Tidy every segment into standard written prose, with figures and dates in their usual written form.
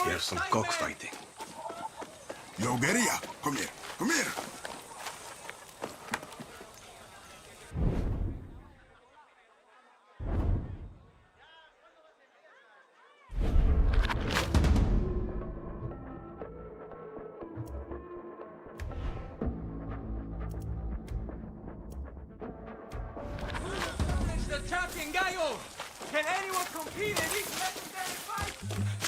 Here's some cockfighting. Yo, Beria, come here. Come here. It's the champion Gallo! Can anyone compete in these legendary fights?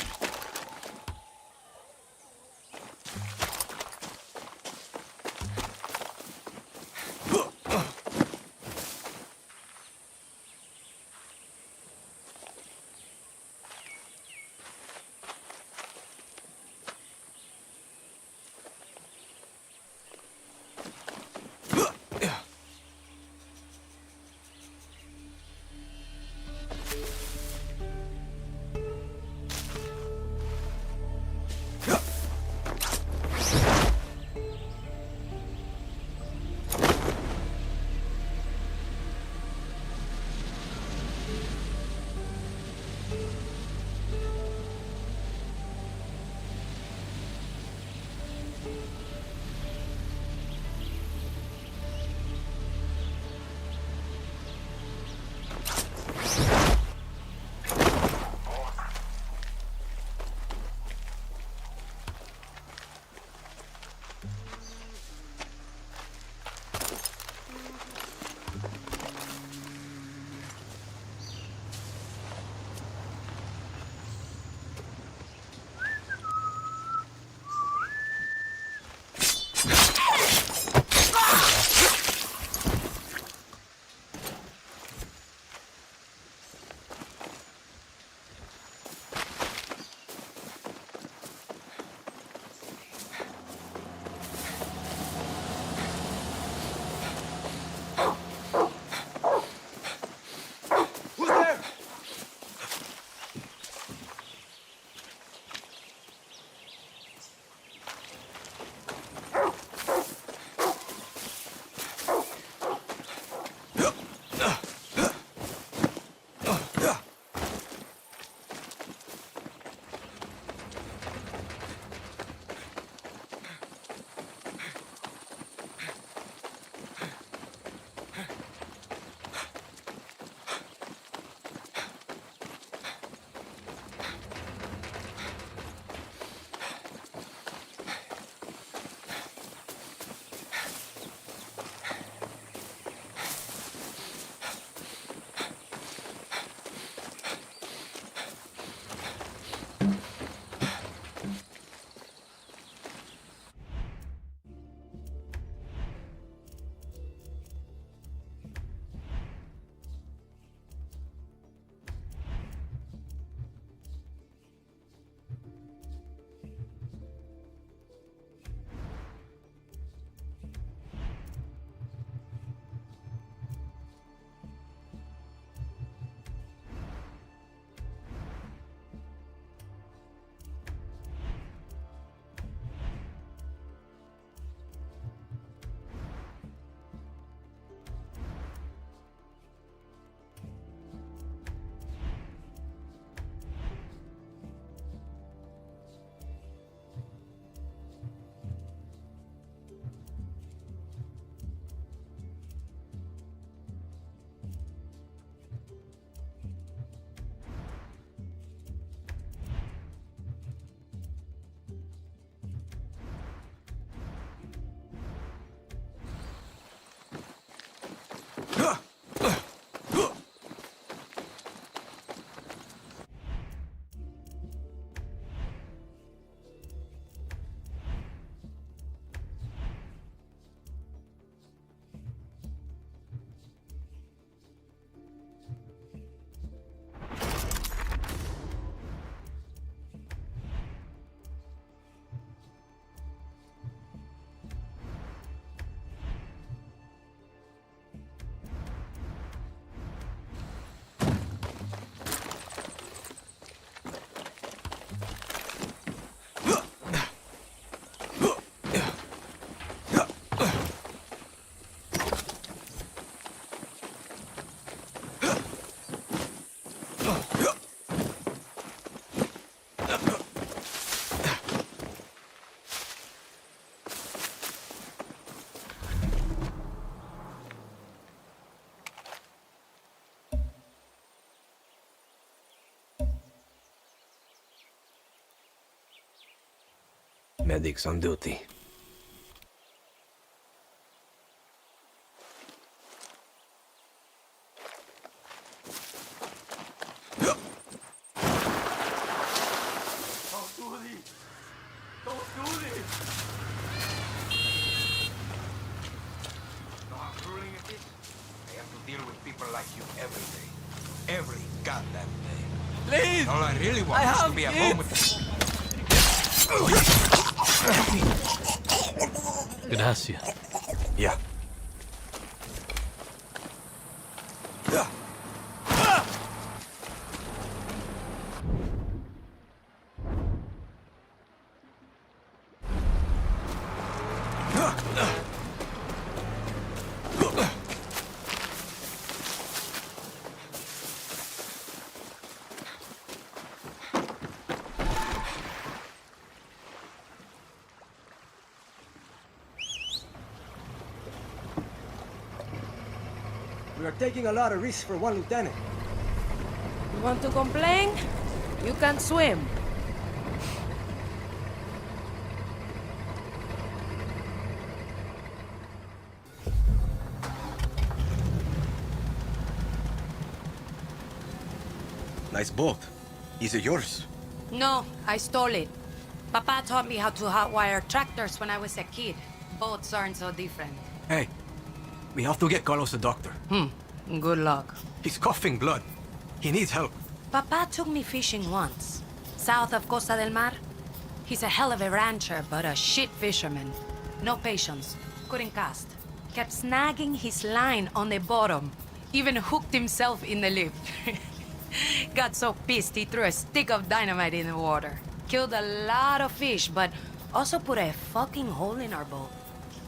Medics on duty. Don't do this. Don't do this. No, I'm ruling at this. I have to deal with people like you every day. Every goddamn day. Please! All I really want I is to have be at kids. home with Gracias. Yeah. We are taking a lot of risks for one lieutenant. You want to complain? You can swim. Nice boat. Is it yours? No, I stole it. Papa taught me how to hotwire tractors when I was a kid. Boats aren't so different. Hey, we have to get Carlos a doctor. Good luck. He's coughing blood. He needs help. Papa took me fishing once, south of Costa del Mar. He's a hell of a rancher, but a shit fisherman. No patience. Couldn't cast. Kept snagging his line on the bottom. Even hooked himself in the lip. Got so pissed he threw a stick of dynamite in the water. Killed a lot of fish, but also put a fucking hole in our boat.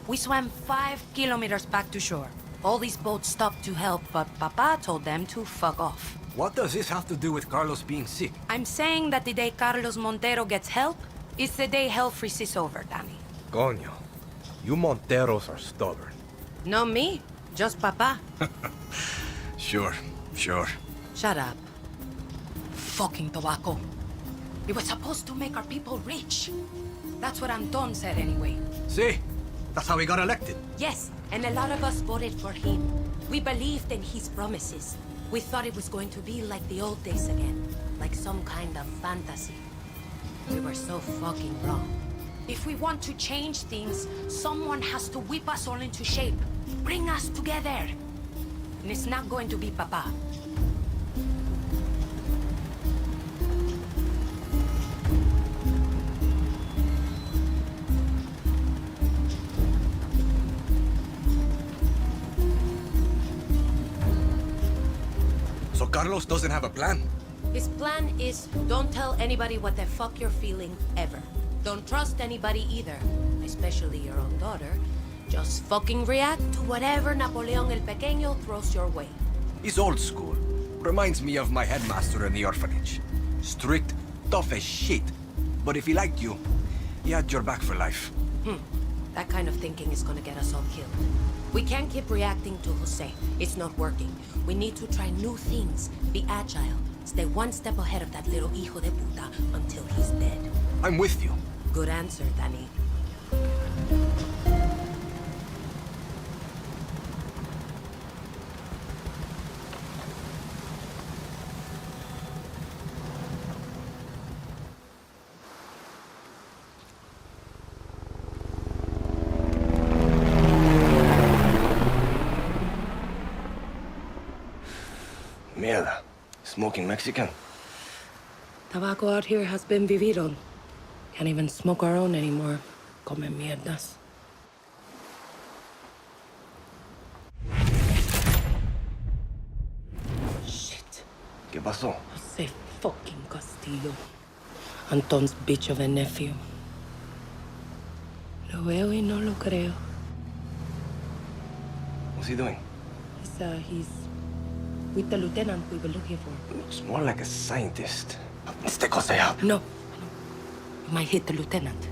We swam 5 kilometers back to shore. All these boats stopped to help, but Papa told them to fuck off. What does this have to do with Carlos being sick? I'm saying that the day Carlos Montero gets help is the day hell freezes over, Danny. Coño. You Monteros are stubborn. Not me, just Papa. Sure. Shut up. Fucking tobacco. It was supposed to make our people rich. That's what Anton said anyway. See? That's how he got elected. Yes, and a lot of us voted for him. We believed in his promises. We thought it was going to be like the old days again, like some kind of fantasy. We were so fucking wrong. If we want to change things, someone has to whip us all into shape. Bring us together. And it's not going to be Papa. So Carlos doesn't have a plan? His plan is don't tell anybody what the fuck you're feeling ever. Don't trust anybody either, especially your own daughter. Just fucking react to whatever Napoleon el Pequeño throws your way. He's old school. Reminds me of my headmaster in the orphanage. Strict, tough as shit. But if he liked you, he had your back for life. That kind of thinking is gonna get us all killed. We can't keep reacting to Jose. It's not working. We need to try new things, be agile, stay one step ahead of that little hijo de puta until he's dead. I'm with you. Good answer, Danny. Mierda. Smoking Mexican? Tobacco out here has been vivido. Can't even smoke our own anymore. Come mierdas. Shit. ¿Qué pasó? Jose fucking Castillo. Anton's bitch of a nephew. Lo veo y no lo creo. What's he doing? He's with the lieutenant we were looking for. Looks more like a scientist. Este cosa. No. You might hit the lieutenant.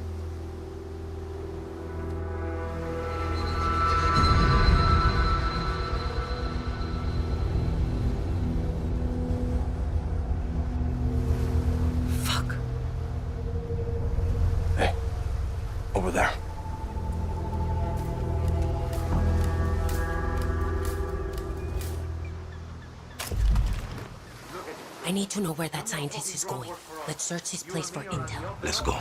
Fuck. Hey, I need to know where that scientist is going. Let's search his place for intel. Let's go.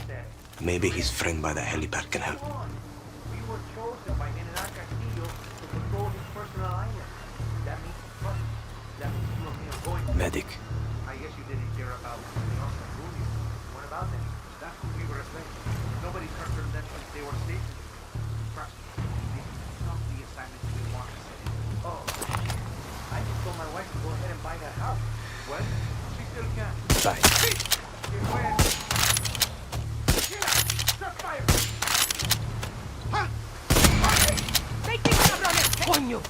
Maybe his friend by the helipad can help. We were chosen by General Castillo to control his personal island. That means trust. That means you and me are going. Medic. I guess you didn't care about the Oscar Julio. What about them? That's who we were expecting. Nobody turned from them since they were stationed. Trust me, this is not the assignment we want to set. Oh, I just told my wife to go ahead and buy that house. What? She still can. Bye. Get wet. Shut fire! Coño!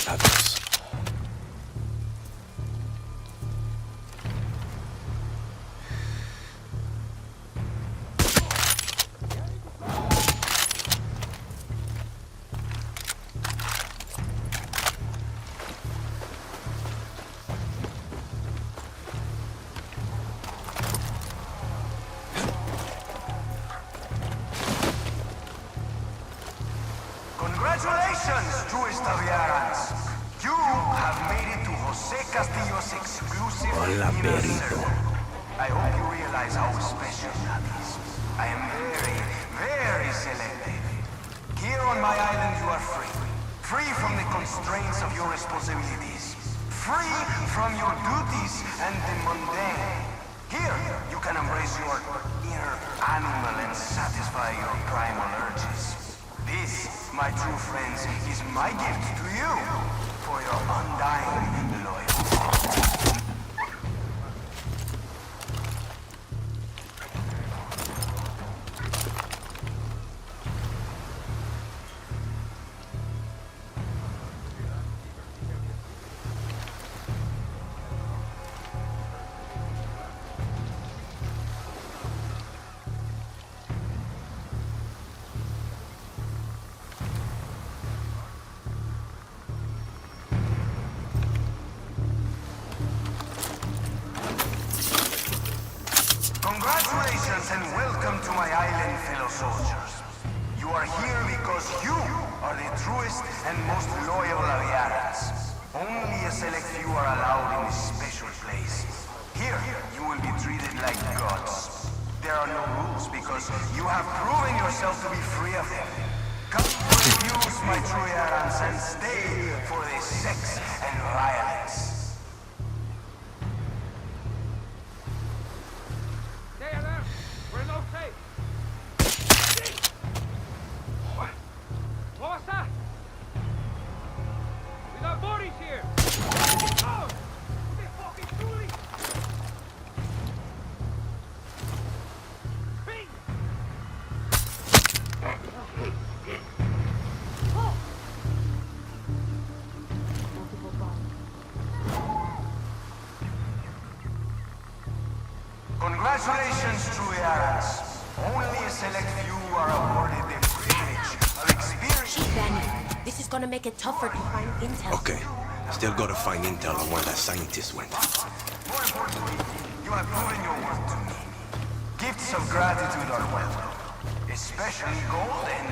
Adios. Congratulations, truest Aviarans! You have made it to Jose Castillo's exclusive Hola, inner perito. circle. I hope you realize how special that is. I am very, very selective. Here on my island you are free. Free from the constraints of your responsibilities. Free from your duties and the mundane. Here, you can embrace your inner animal and satisfy your primal urges. This, my true friends, is my gift to you for your undying loyalty. Congratulations and welcome to my island, fellow soldiers. You are here because you are the truest and most loyal Aviarans. Only a select few are allowed in this special place. Here, you will be treated like gods. There are no rules because you have proven yourself to be free of them. Come refuse my true Aviarans and stay for the sex and violence. We're no safe. What? What was that? We got bodies here. Oh! They fucking truly. Bing! Oh! Congratulations, true Arans. Only a select few are awarded the privilege of experience. Chief Daniel, this is gonna make it tougher to find intel. Okay. Still gotta find intel on where that scientist went. More importantly, you have proven your worth to me. Gifts of gratitude are welcome, especially gold and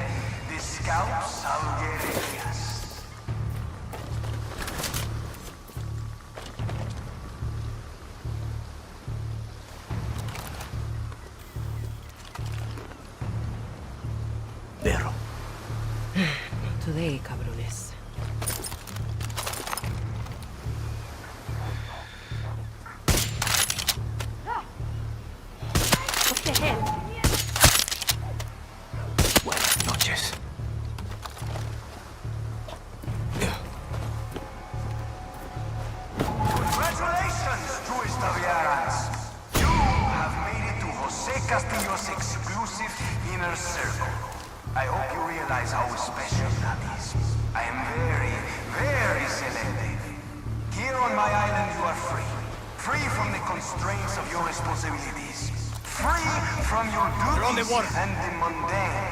the scalps of guerrillas. Pero. Today, cabrones. hell. Buenas noches. Congratulations, Jewish Taviarans! You have made it to Jose Castillo's exclusive inner circle. I hope you realize how special that is. I am very, very selective. Here on my island you are free. Free from the constraints of your responsibilities. Free from your duties and the mundane.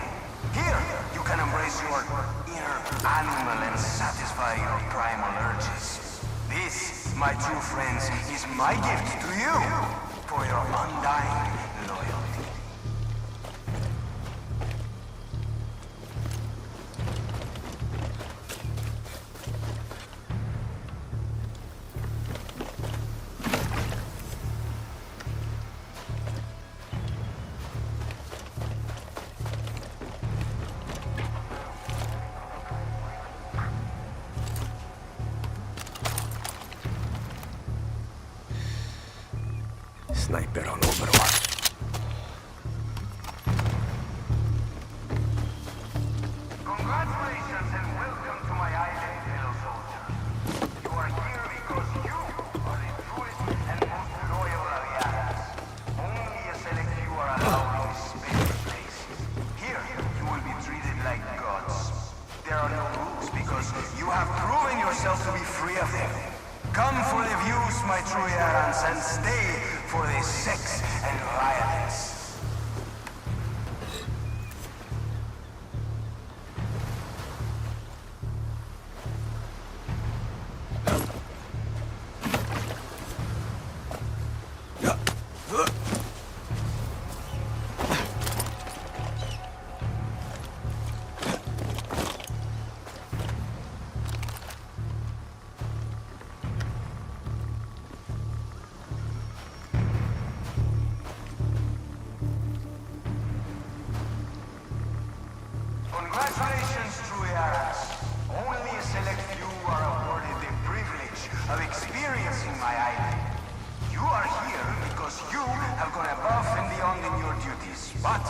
Here, you can embrace your inner animal and satisfy your primal urges. This, my true friends, is my gift to you for your undying loyalty. Sniper on Overwatch. Congratulations and welcome to my island, fellow soldier. You are here because you are the truest and most loyal Avianas. Only a select few are allowed in special places. Here, you will be treated like gods. There are no rules because you have proven yourself to be free of them. Come for the views, my true Yarans, and stay for the sex and violence. Congratulations, true Yarans. Only a select few are awarded the privilege of experiencing my island. You are here because you have gone above and beyond in your duties. But,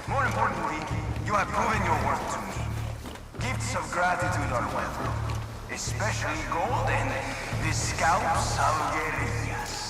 more importantly, you have proven your worth to me. Gifts of gratitude are welcome. Especially gold and the scalps of guerrillas.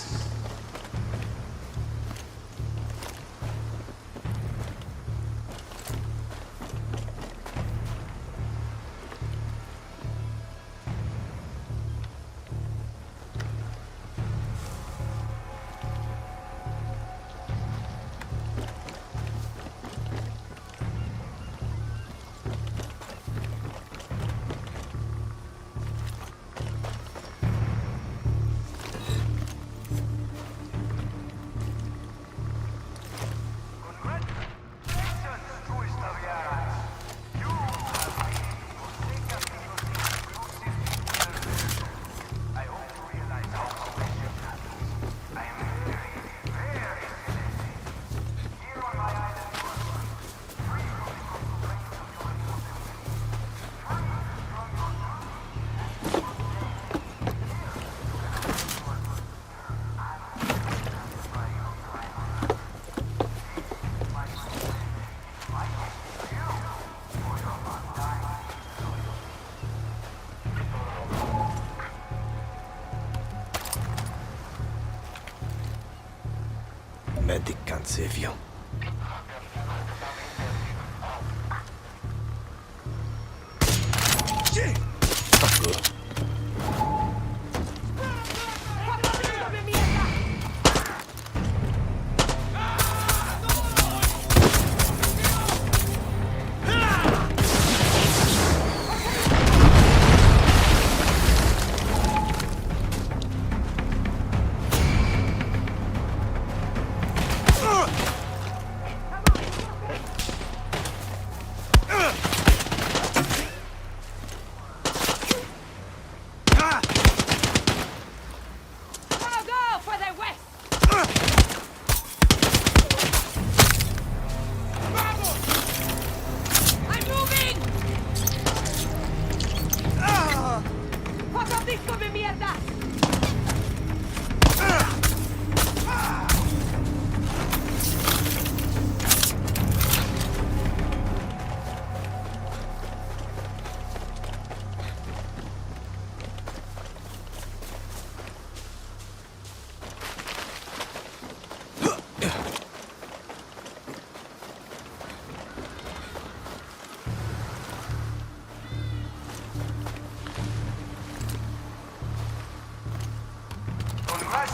Medic can't save you.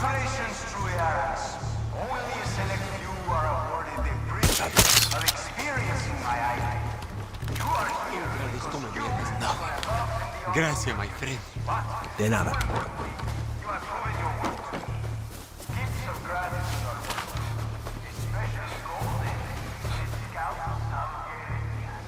Congratulations, Truiarans. Only a select few are awarded the privilege of experiencing my island. You are here because you Gracias, my friend. De nada. you have proven your worth to me. Gifts of gratitude are welcome, especially golden. The Scout Salgueirias.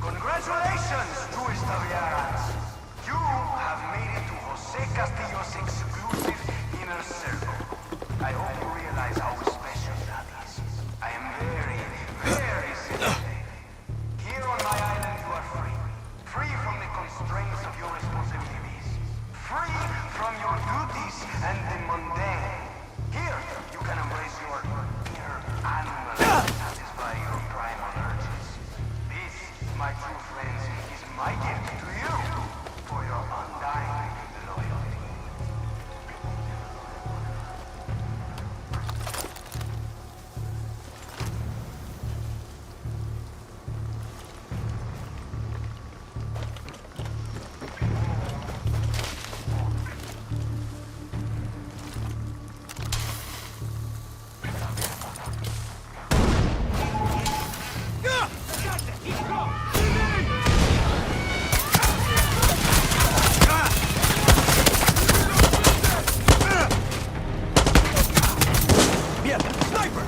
Congratulations, Truist Taviarans! You have made it to Jose Castillo's exclusive inner circle. I hope you realize how special that is. I am very, very celebrated. Here on my island you are free. Free from the constraints of your responsibilities. Free from your duties and the mundane. Here you can embrace your inner animal and satisfy your primal urges. This, my true friends, is my gift to you for your undying loyalty. Mierda, sniper!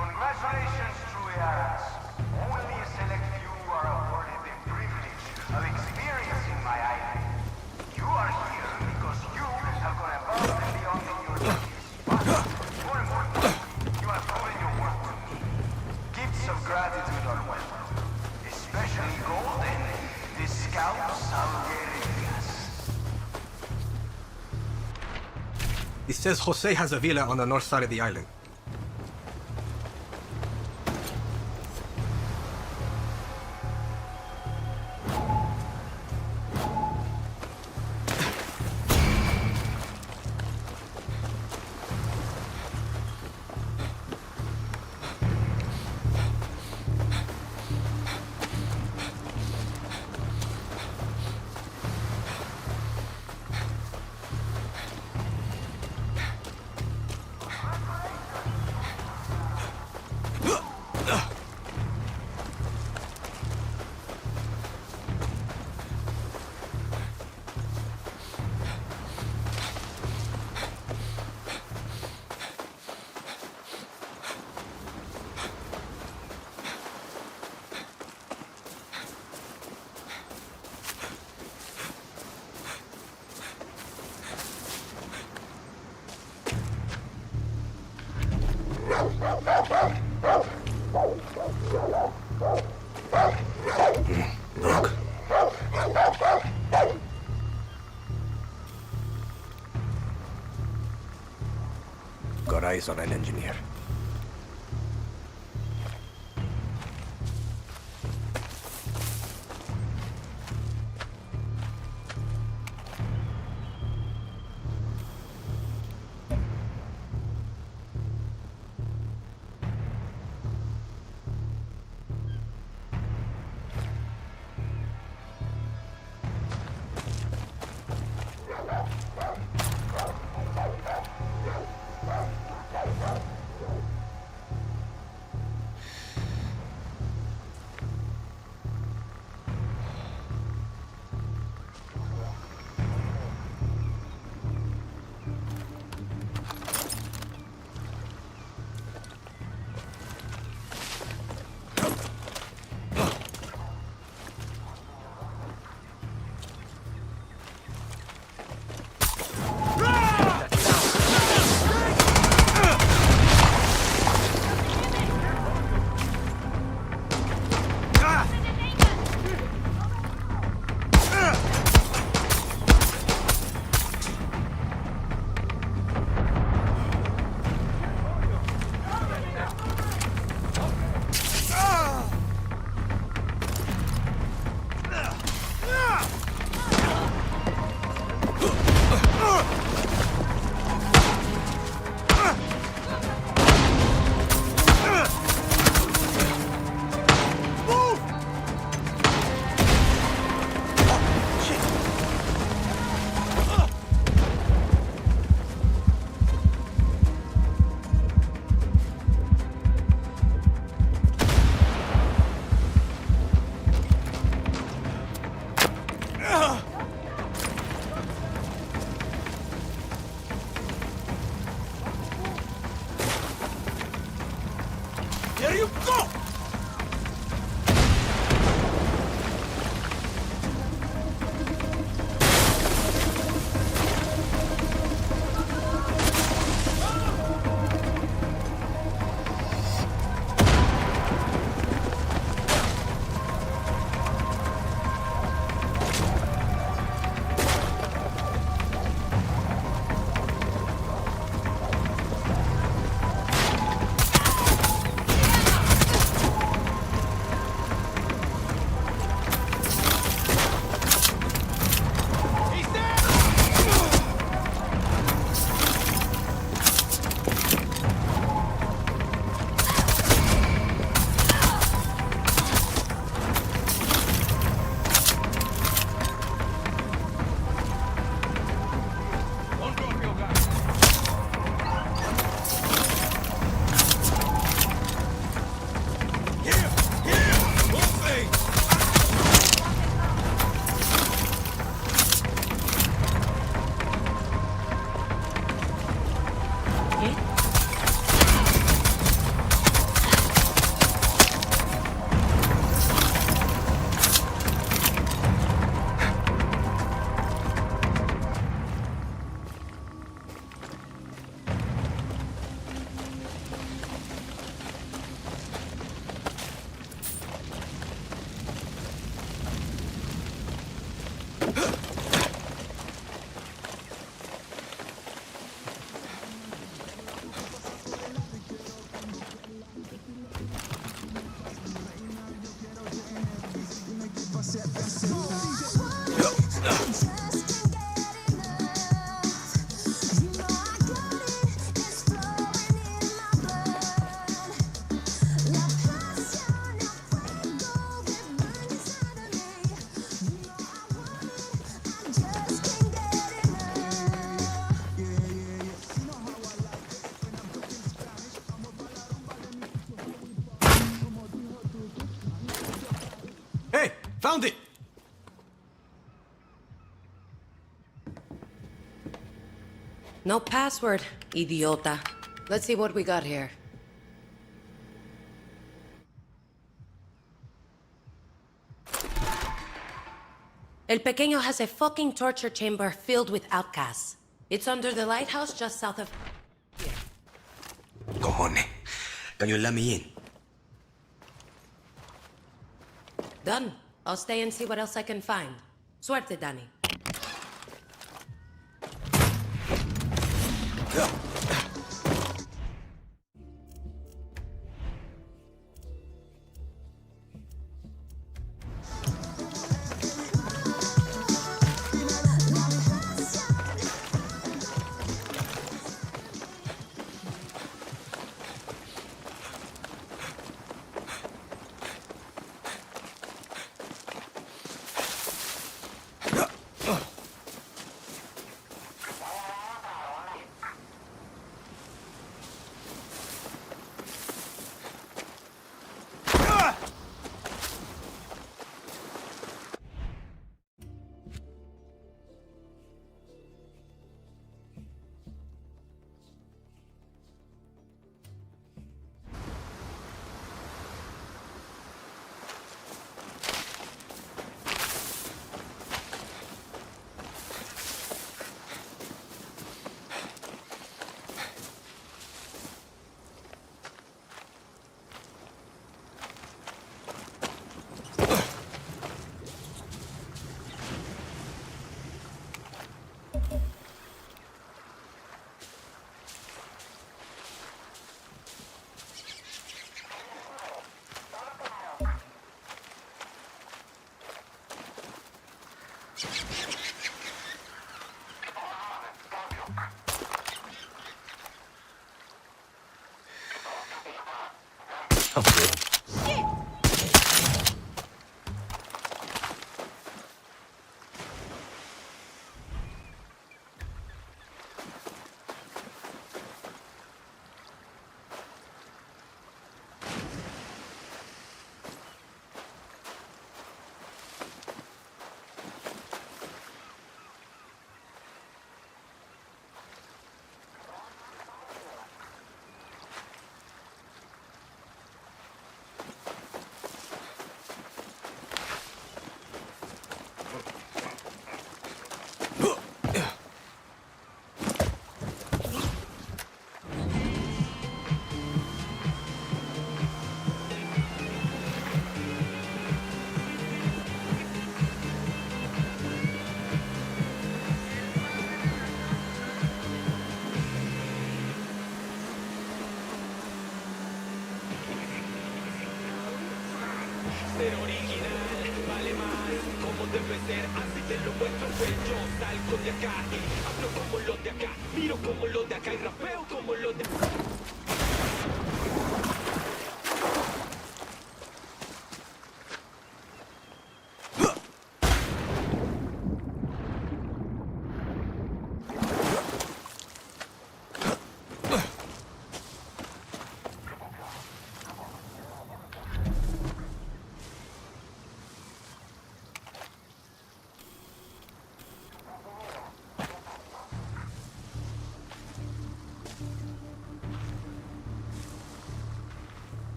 Congratulations, Truiarans. Only a select few are awarded the privilege of experiencing my island. You are here because you have gone above and beyond in your duties. But, more importantly, you have proven your worth to me. Gifts of gratitude are welcome, especially golden, the Scout Salgueirias. It says Jose has a villa on the north side of the island. Look. Got eyes on an engineer. Hey, found it! No password, idiota. Let's see what we got here. El Pequeño has a fucking torture chamber filled with outcasts. It's under the lighthouse just south of... Cojones. Can you let me in? Done. I'll stay and see what else I can find. Suerte, Danny. acá, hablo como los de acá, miro como los de acá y rapeo como los de acá.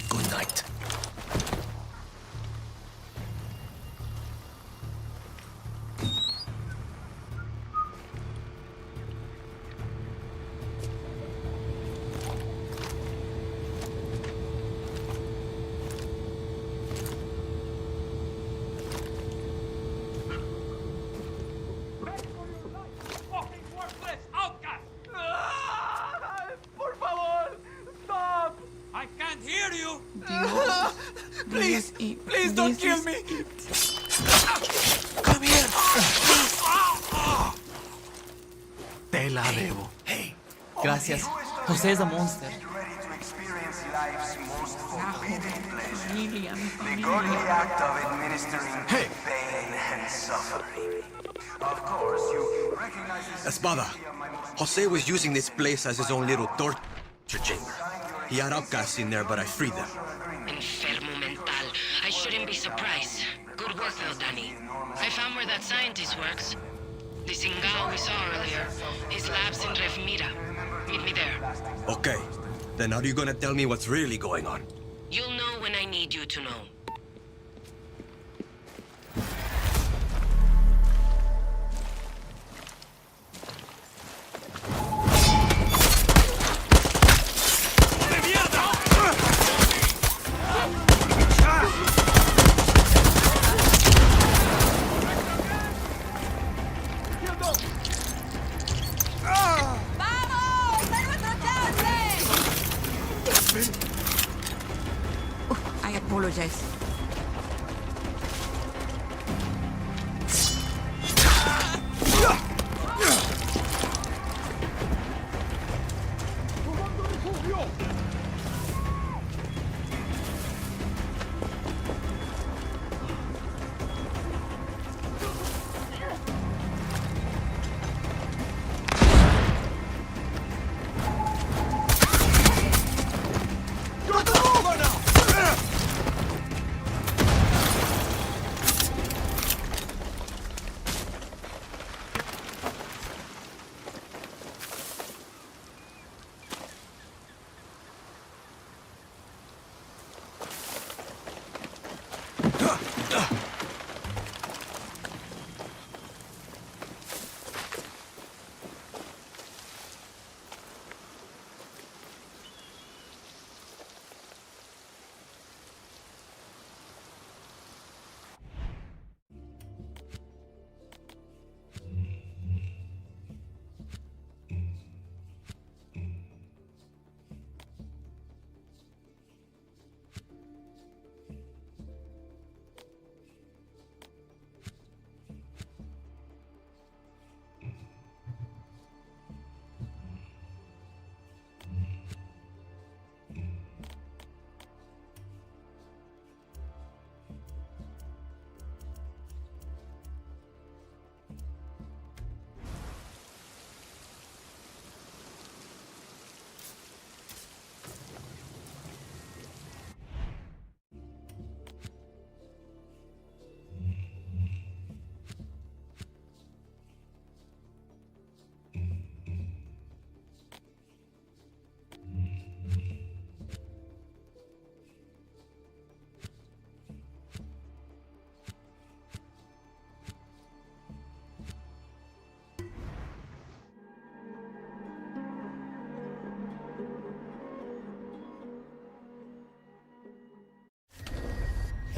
Good night. Por favor, stop! I can't hear you. Please, please don't kill me. Come here. Te la debo. Hey. Gracias. José is a monster. Get ready to experience life's most forbidden pleasure. Familia, mi The familia. godly act of administering Hey. pain and suffering. Of course, you recognize this Espada. Jose was using this place as his own little torture chamber. He had outcasts in there, but I freed them. Enfermo mental. I shouldn't be surprised. Good work, though, Danny. I found where that scientist works. The Singao we saw earlier. His lab's in Rev Mira. Meet me there. Okay. Then how are you gonna tell me what's really going on? You'll know when I need you to know. I apologize.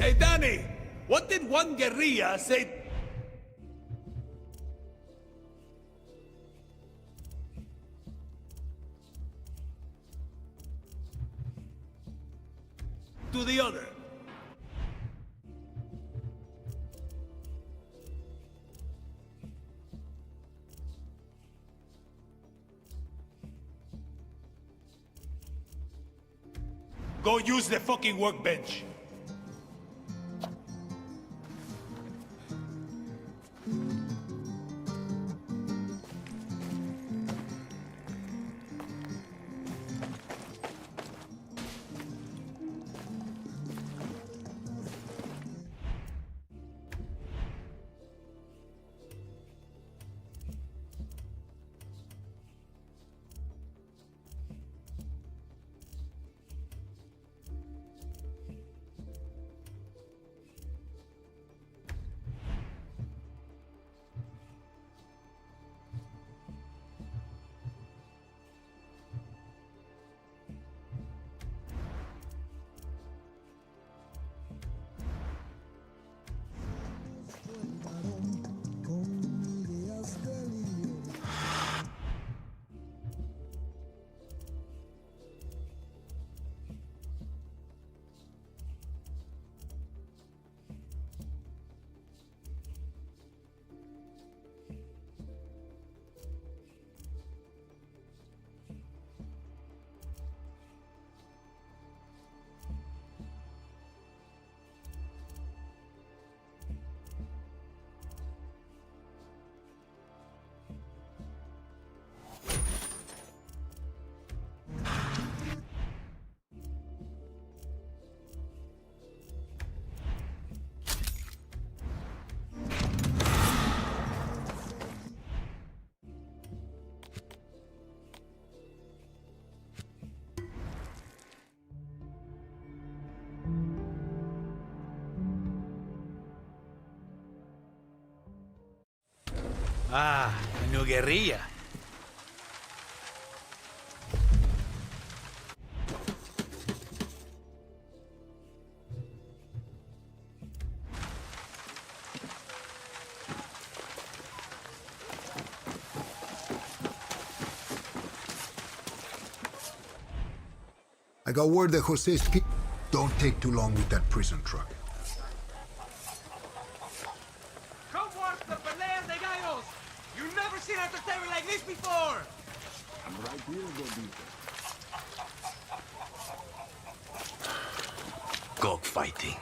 Hey, Danny, what did one guerrilla say to the other? Go use the fucking workbench. Ah, la new guerrilla. I got word that Jose's don't take too long with that prison truck. Come watch the Pelea de Gallos! You've never seen entertainment like this before! I'm right here, Gordito. Cockfighting.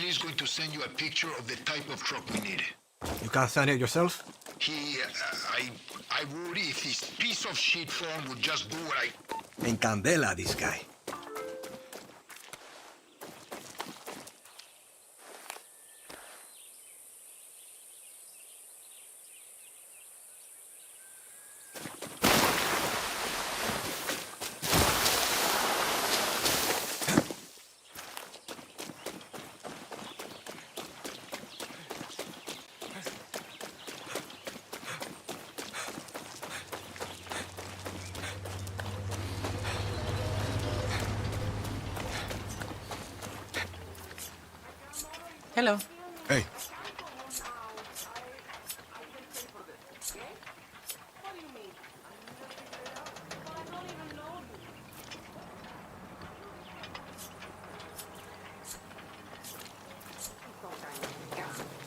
he's going to send you a picture of the type of truck we need. You can't sign it yourself? I would if this piece of shit form would just do what I... En candela, this guy. Hello. Hey.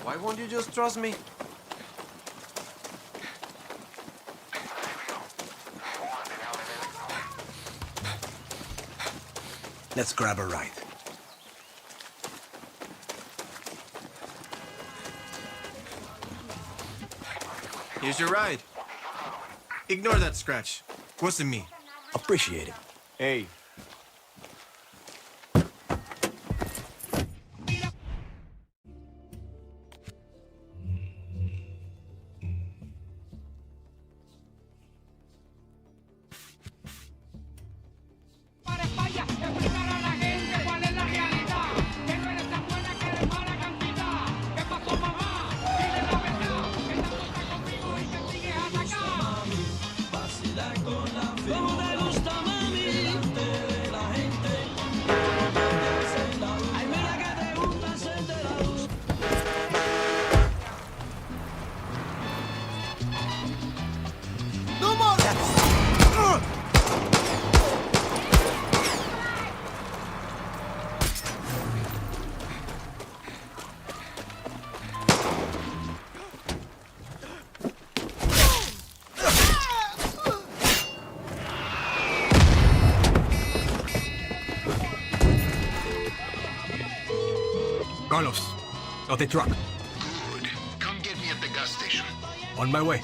Why won't you just trust me? Let's grab a ride. Here's your ride. Ignore that scratch. Wasn't me. Appreciate it. Hey, Carlos, got the truck. Good. Come get me at the gas station. On my way.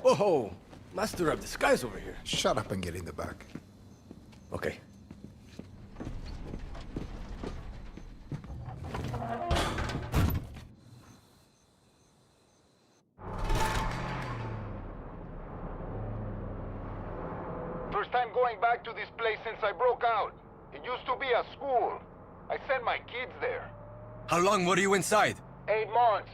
Whoa, master of disguise over here. Shut up and get in the back. Okay. First time going back to this place since I broke out. It used to be a school. I sent my kids there. How long were you inside? 8 months,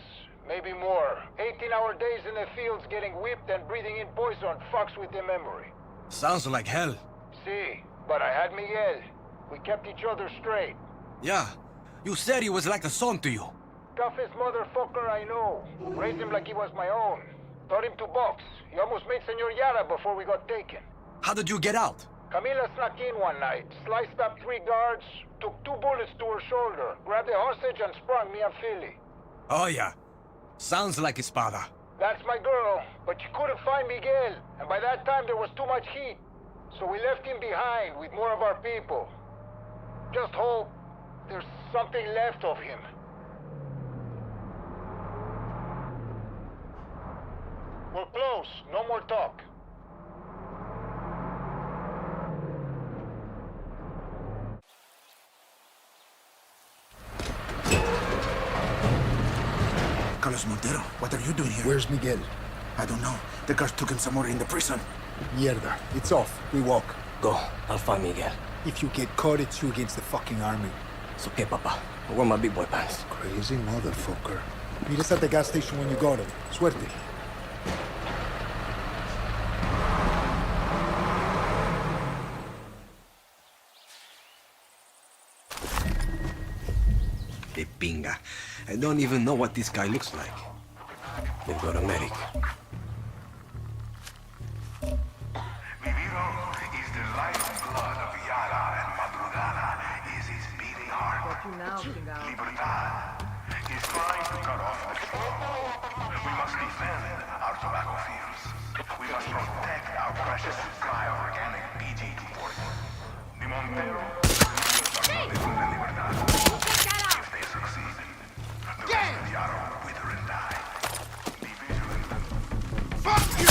maybe more. 18-hour days in the fields getting whipped and breathing in poison fucks with the memory. Sounds like hell. See, but I had Miguel. We kept each other straight. Yeah, you said he was like a son to you. Toughest motherfucker I know. Raised him like he was my own. Taught him to box. He almost made Senor Yara before we got taken. How did you get out? Camila snuck in one night, sliced up 3 guards, took 2 bullets to her shoulder, grabbed a hostage and sprung me a Philly. Oh yeah, sounds like Espada. That's my girl, but you couldn't find Miguel, and by that time there was too much heat. So we left him behind with more of our people. Just hope there's something left of him. We're close, no more talk. Carlos Montero, what are you doing here? Where's Miguel? I don't know. The guards took him somewhere in the prison. Mierda. It's off. We walk. Go, I'll find Miguel. If you get caught, it's you against the fucking army. It's okay, Papa. I wear my big boy pants. Crazy motherfucker. Meet us at the gas station when you got it. Suerte. De pinga. I don't even know what this guy looks like. They've got a medic. Viviro is the lifeblood of Yara, and Madrugada is his beating heart. Libertad is trying to cut off the flow. We must defend our tobacco fields. We must protect our precious supply of organic BG-40. The Montero is the Libertad. If they succeed, the rest of Yara will wither and die. Be vigilant. Fuck you!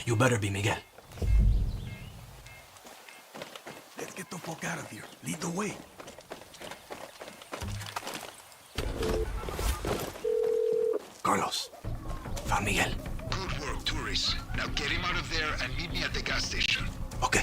You better be Miguel. Let's get the fuck out of here. Lead the way. Carlos, found Miguel. Good work, tourists. Now get him out of there and meet me at the gas station. Okay.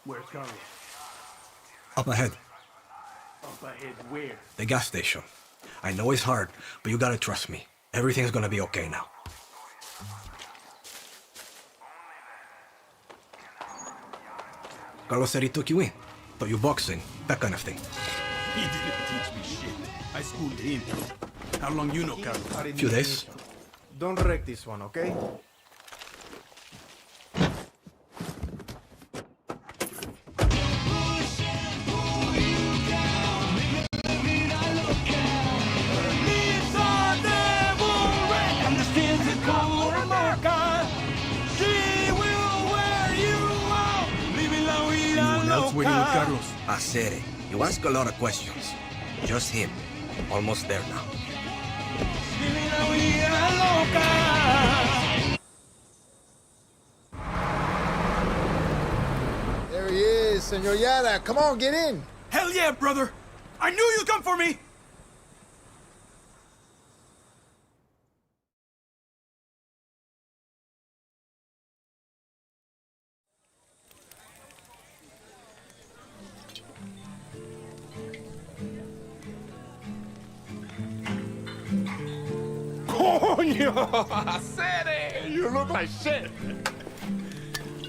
Where's Carlos? Up ahead. Up ahead where? The gas station. I know it's hard, but you gotta trust me. Everything's gonna be okay now. Carlos said he took you in. Taught you boxing, that kind of thing. He didn't teach me shit. I schooled him. How long you know, Carlos? Few days. Don't wreck this one, okay? Waiting with Carlos. I said it. You ask a lot of questions. Just him. Almost there now. There he is, Senor Yara. Come on, get in. Hell yeah, brother! I knew you'd come for me! Coño! City! You look like shit!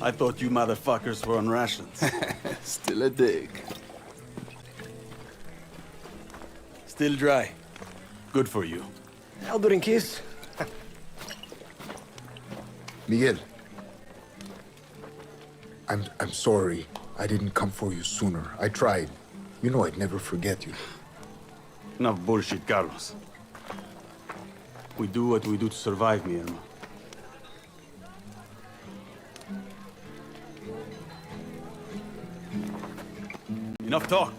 I thought you motherfuckers were on rations. Still a dig. Still dry. Good for you. Elder kiss. Miguel. I'm sorry. I didn't come for you sooner. I tried. You know I'd never forget you. Enough bullshit, Carlos. We do what we do to survive, mi hermano. Enough talk.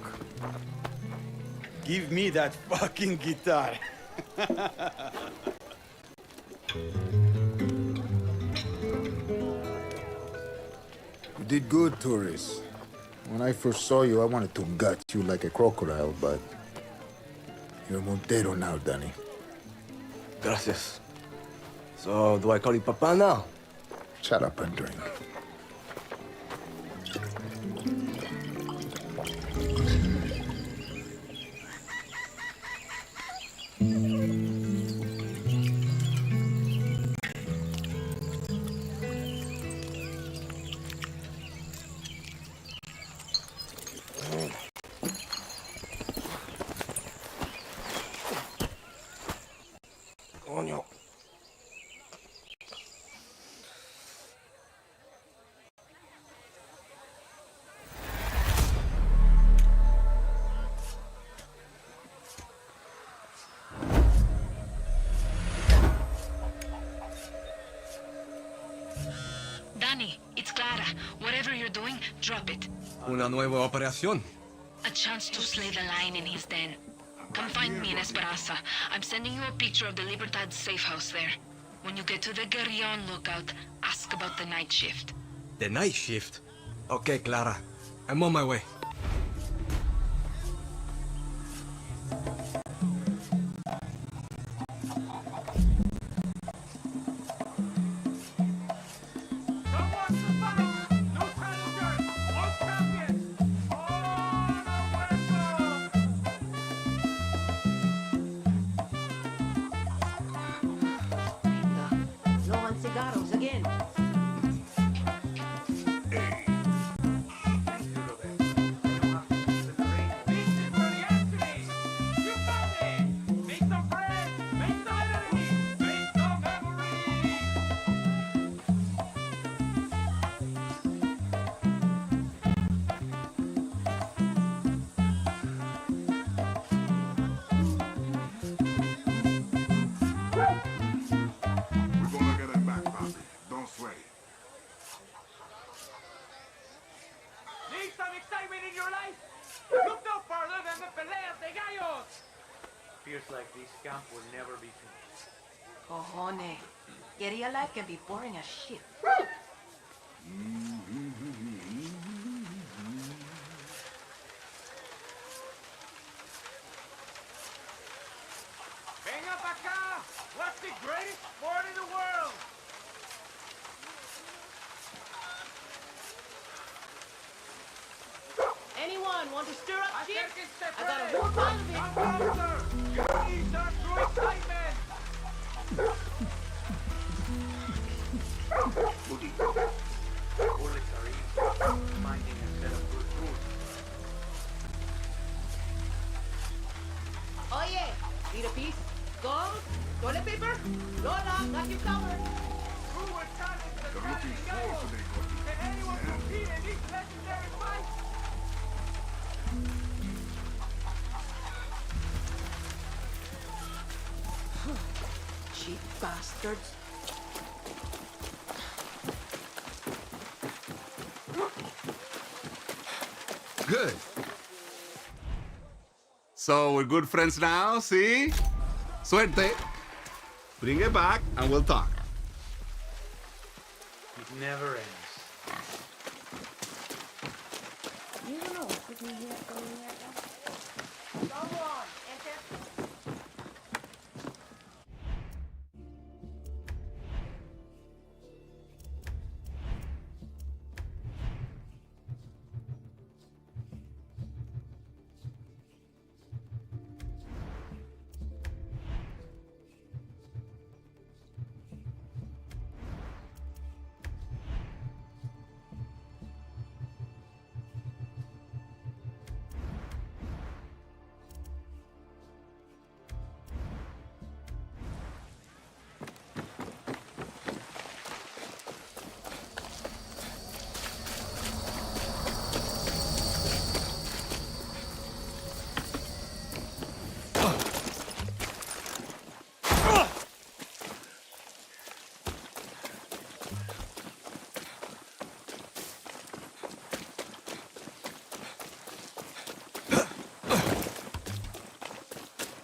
Give me that fucking guitar. You did good, tourist. When I first saw you, I wanted to gut you like a crocodile, but you're Montero now, Danny. Gracias. So, do I call you Papa now? Shut up and drink. Coño. Danny, it's Clara. Whatever you're doing, drop it. Una nueva operación. A chance to slay the lion in his den. Come find me in Esperanza. I'm sending you a picture of the Libertad safe house there. When you get to the Guerrillon lookout, ask about the night shift. The night shift? Okay, Clara. I'm on my way. some excitement in your life? Look no further than the Peleas de Gallos! Feels like this camp will never be finished. Cojones. Guerrilla life can be boring as shit. Venga pa' acá! What's the greatest sport in the world? Anyone want to stir up shit? Acérquense, I got a friends. whole pile of it. Come closer! Your knees are through excitement! Bullets are easy. Finding a set of good food. Oye, need a piece? Gold? Toilet paper? Lola, got you covered. Who will challenge the Peleas de Gallos? Can anyone compete in these legendary fights? Cheap bastards. Good. So we're good friends now, see? Suerte. Bring it back and we'll talk. It never ends.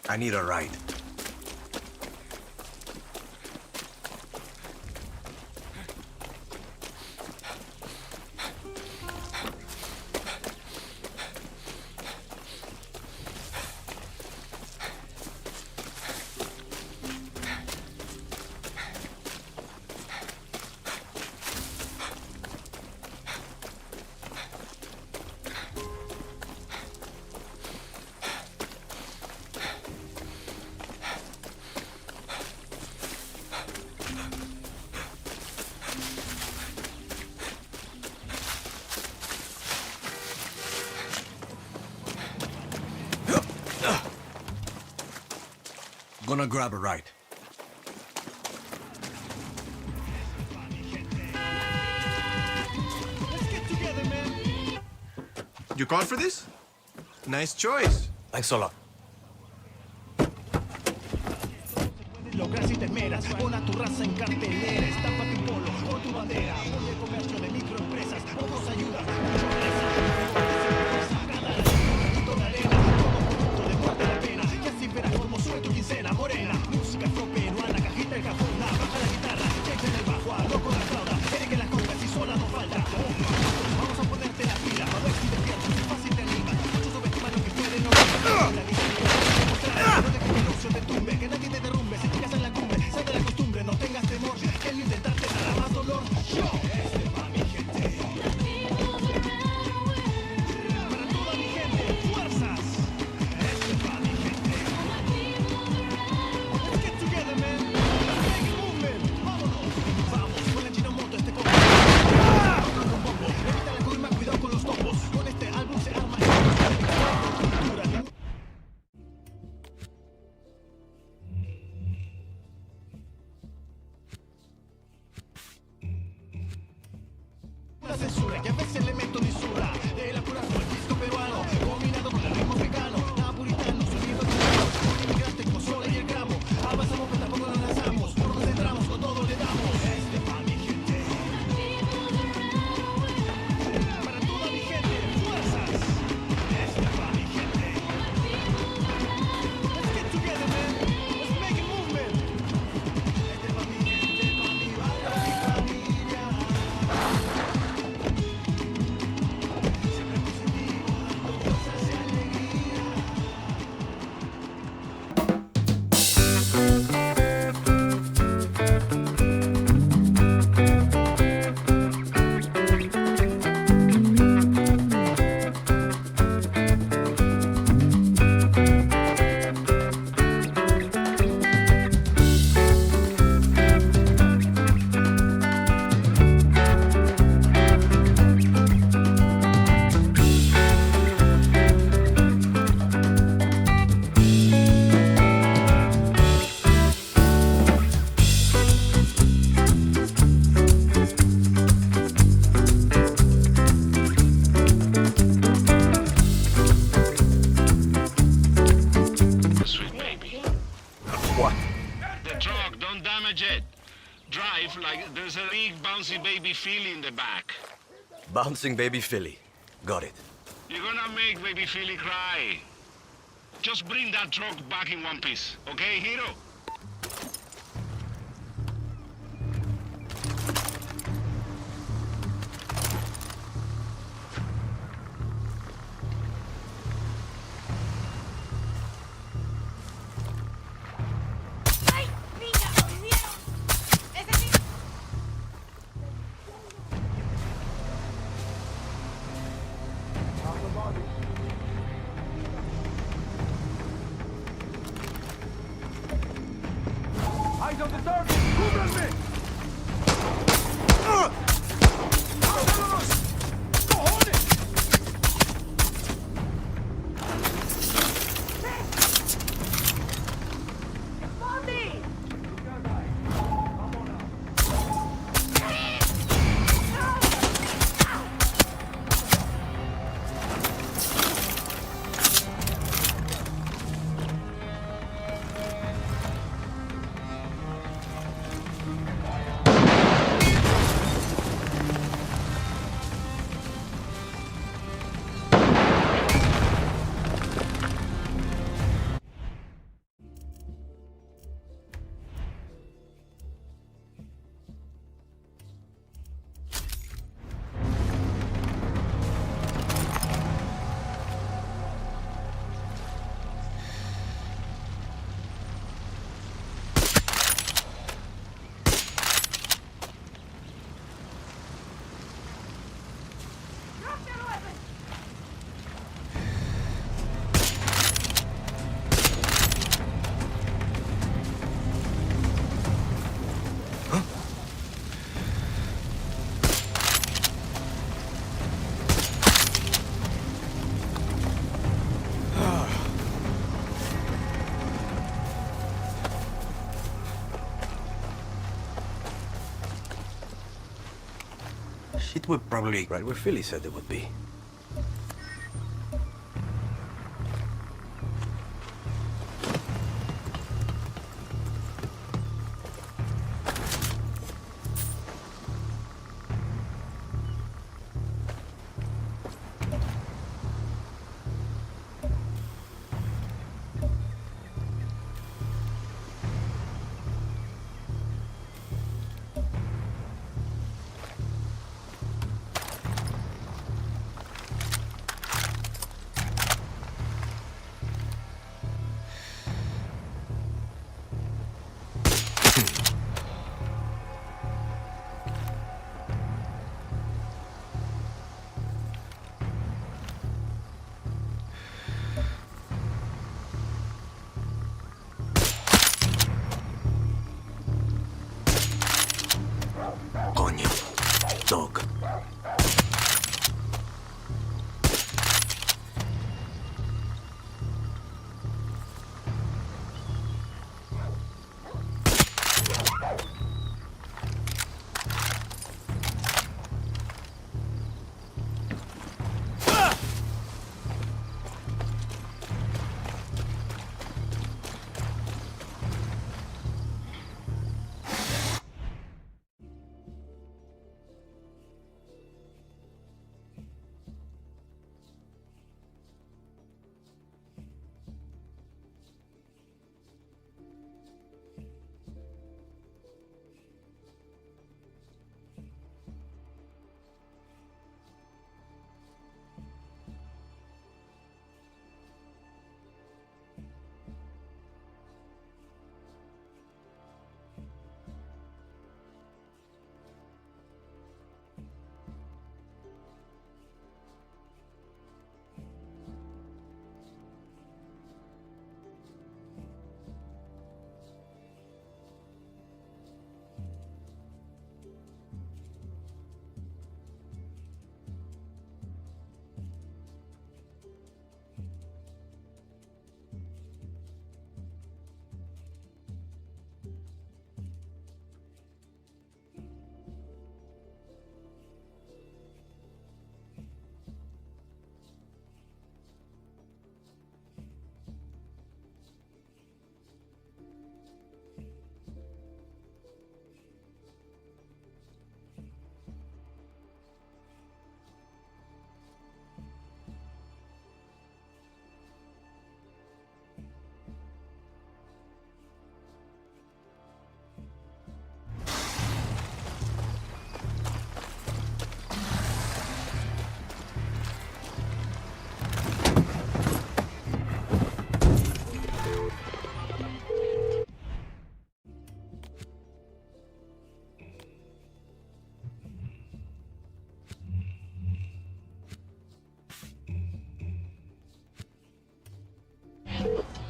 I need a ride. Gonna grab a ride. You called for this? Nice choice. Thanks a lot. Lograr si te esmeras, pon a tu raza en cartelera, estampa tu polo o tu bandera, ponle comercio de microempresas, todos ayudan, mucho cada granito de arena, todo producto de muerte la pena, y así verás como suelto quincena morena, música afroperuana, cajita el cajón, baja la guitarra, cheque en el bajo, a loco la flauta, que las congas y sola no falta, vamos a ponerte la pila, a ver si te pierdes, si fácil te anima, muchos subestiman lo que pueden lograr, la vida no dejes que el ocio te tumbe, que nadie te derrumbe, si llegas a la cumbre, sal de la costumbre, no tengas temor, que al intentarte nada más dolor, yo, Bouncy Baby Philly in the back. Bouncing baby Philly. Got it. You're gonna make Baby Philly cry. Just bring that truck back in one piece, okay, Hiro? Eyes on the target! ¡Cúbranme! ¡Vámonos! ¡Cojones! It would probably right where Philly said it would be.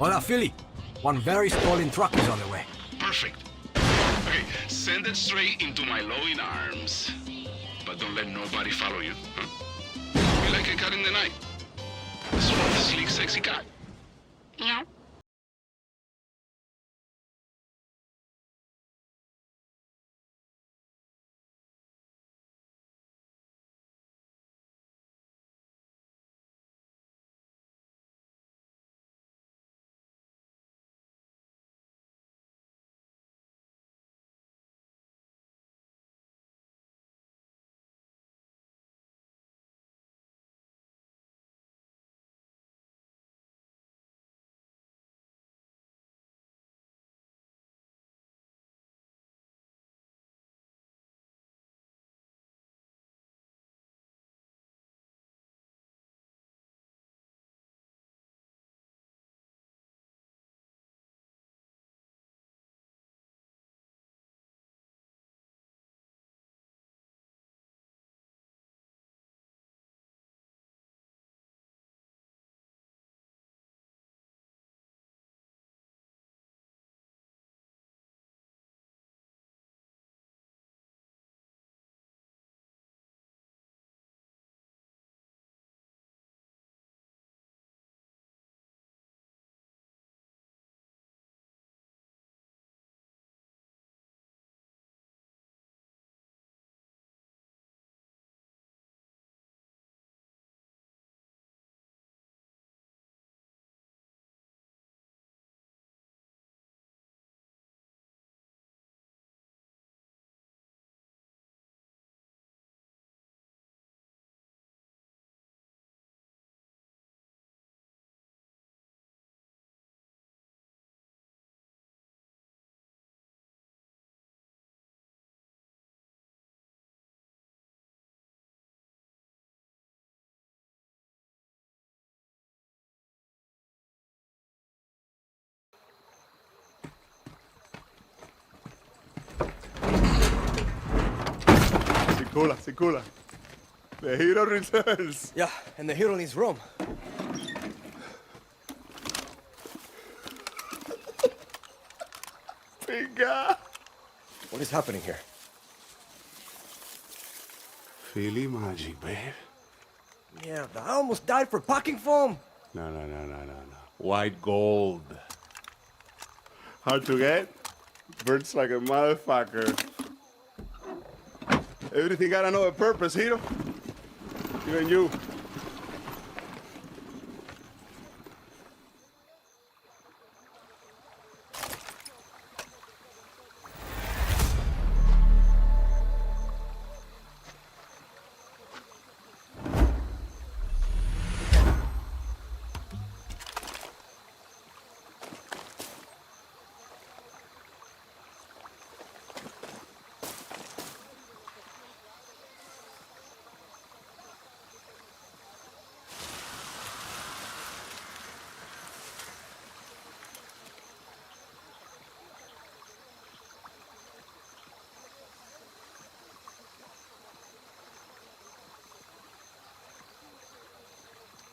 Hola, Philly. One very stolen truck is on the way. Perfect. Okay, send it straight into my loving arms. But don't let nobody follow you, huh? You like a cat in the night? A small, sleek, sexy cat. Yeah. Sikula. The hero returns. Yeah, and the hero needs room. Pinga. What is happening here? Philly magic, babe. Yeah, I almost died for packing foam. No. White gold. Hard to get? Burns like a motherfucker. Everything got another purpose, hero. Even you.